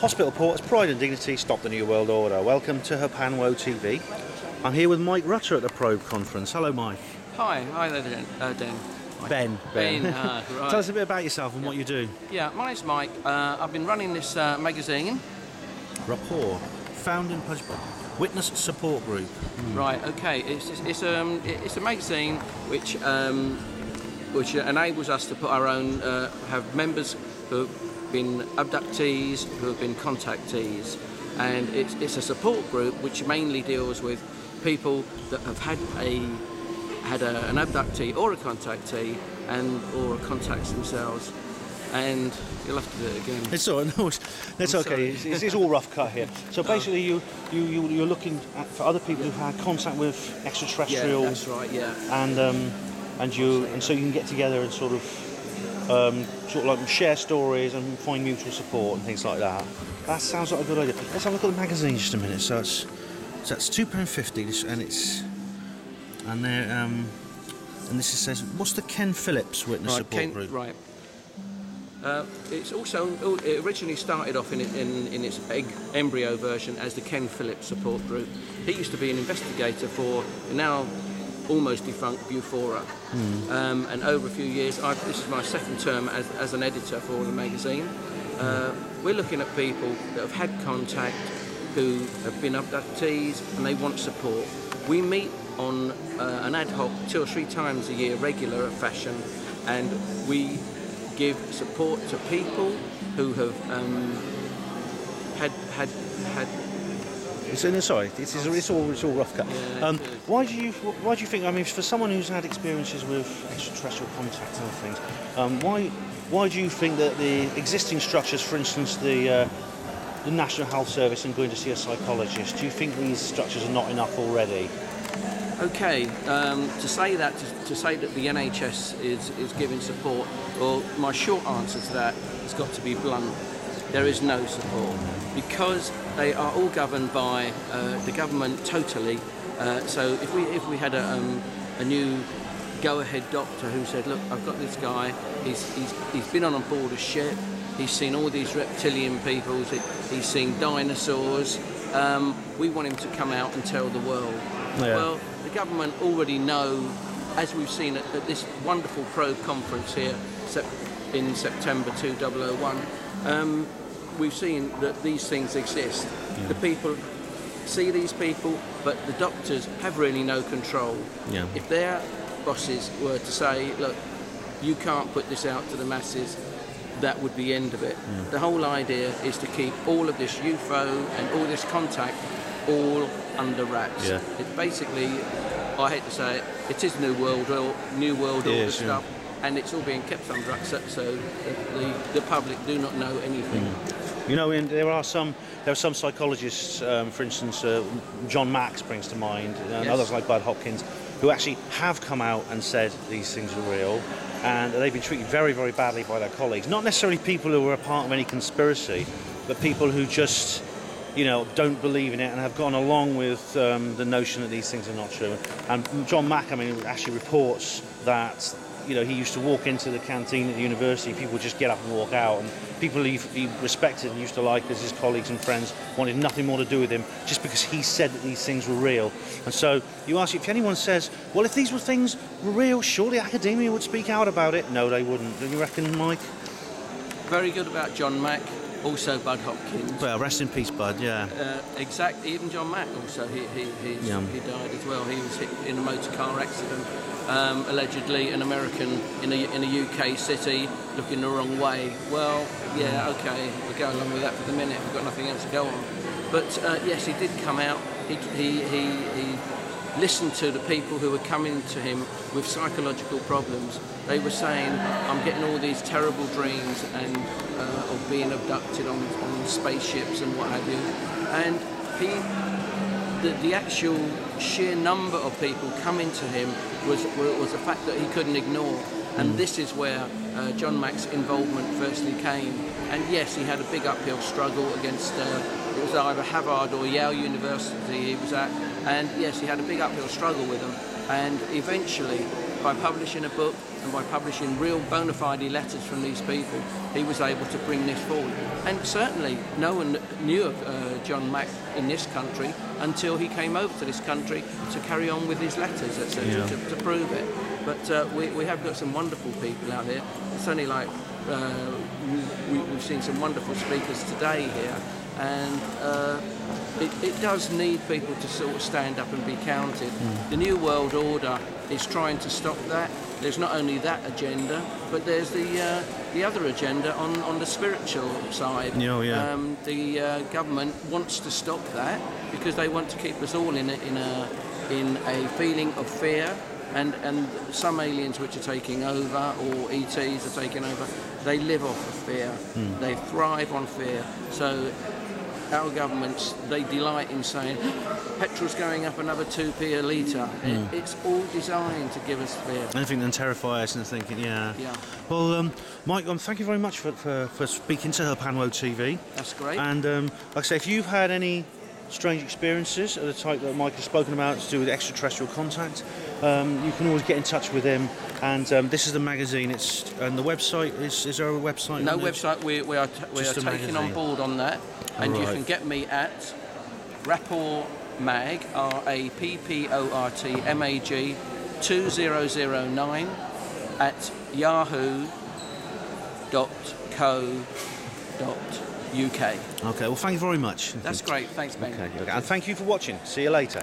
Hospital Porters, Pride and Dignity, Stop the New World Order. Welcome to Hapanwo TV. I'm here with Mike Rutter at the Probe Conference. Hello, Mike. Hi there, Dan. Ben. Right. Tell us a bit about yourself and what you do. Yeah, my name's Mike. I've been running this magazine. Rapport, founded and published by Witness Support Group. Right. Okay. It's a magazine which enables us to put our own have members who have been abductees, who have been contactees, and it's a support group which mainly deals with people that have had an abductee or a contactee or contacts themselves. And you'll have to do it again. It's all right. No, it's okay. It's all rough cut here. So basically, you're looking for other people who've had contact with extraterrestrials. Yeah, that's right. Yeah. And so you can get together and sort of like share stories and find mutual support and things like that. That sounds like a good idea. Let's have a look at the magazine just a minute. So that's £2.50, and this says, what's the Ken Phillips Witness Support Group? Right. It originally started off in its embryo version as the Ken Phillips Support Group. He used to be an investigator for now almost defunct Bufora, and over a few years, this is my second term as an editor for the magazine. We're looking at people that have had contact, who have been abductees, and they want support. We meet on an ad hoc 2 or 3 times a year, regular fashion, and we give support to people who have had. It's all rough cut. Yeah, why do you think? I mean, for someone who's had experiences with extraterrestrial contact and things, why do you think that the existing structures, for instance, the National Health Service and going to see a psychologist, do you think these structures are not enough already? Okay, to say that the NHS is giving support, well, my short answer to that has got to be blunt. There is no support because they are all governed by the government totally. So if we had a new go-ahead doctor who said, look, I've got this guy, he's been on board a ship, he's seen all these reptilian people, he's seen dinosaurs, we want him to come out and tell the world. Yeah. Well, the government already know, as we've seen at this wonderful Probe conference here in September 2001, we've seen that these things exist. Yeah. The people see these people, but the doctors have really no control. Yeah. If their bosses were to say, look, you can't put this out to the masses, that would be the end of it. Yeah. The whole idea is to keep all of this UFO and all this contact all under wraps. Yeah. It's basically, I hate to say it, it is New World Order stuff, and it's all being kept under wraps so the public do not know anything. You know, there are some psychologists, for instance, John Mack springs to mind, and others like Bud Hopkins, who actually have come out and said these things are real, and they've been treated very, very badly by their colleagues. Not necessarily people who are a part of any conspiracy, but people who just, don't believe in it and have gone along with the notion that these things are not true. And John Mack, actually reports that he used to walk into the canteen at the university, people would just get up and walk out, and people he respected and used to like as his colleagues and friends wanted nothing more to do with him just because he said that these things were real. And so you ask, if anyone says, well, if these things were real, surely academia would speak out about it. No, they wouldn't. Don't you reckon, Mike? Very good about John Mack. Also Bud Hopkins. Well, rest in peace, Bud, yeah. Exactly, even John Mack also, he died as well. He was hit in a motor car accident, allegedly an American in a UK city looking the wrong way. Well, yeah, okay, we'll go along with that for the minute, we've got nothing else to go on. But yes, he did come out, he listened to the people who were coming to him with psychological problems. They were saying, I'm getting all these terrible dreams and of being abducted on spaceships and what have you. And the actual sheer number of people coming to him was a fact that he couldn't ignore. And this is where John Mack's involvement firstly came. And yes, he had a big uphill struggle against, it was either Harvard or Yale University he was at. And yes, he had a big uphill struggle with them. And eventually by publishing a book and by publishing real bona fide letters from these people, he was able to bring this forward. And certainly no one knew of John Mack in this country until he came over to this country to carry on with his letters, etc., to prove it. But we have got some wonderful people out here. It's only like we've seen some wonderful speakers today here, and it does need people to sort of stand up and be counted. The New World Order is trying to stop that. There's not only that agenda, but there's the other agenda on the spiritual side. The government wants to stop that because they want to keep us all in a feeling of fear. And some aliens which are taking over, or ETs are taking over, they live off of fear. They thrive on fear. So our governments, they delight in saying, petrol's going up another 2p a litre. It's all designed to give us fear. Anything that terrify us and thinking, yeah. Well, Mike, thank you very much for speaking to Herpanwo TV. That's great. And like I say, if you've had any strange experiences of the type that Mike has spoken about to do with extraterrestrial contact, you can always get in touch with him. And this is the magazine. And the website is there a website? No website. We are taking on board on that, and you can get me at Rapport Mag, Rapport Mag 2009 at yahoo.co.uk. Okay, well, thank you very much. That's great. Thanks, Ben. Okay. And thank you for watching. See you later.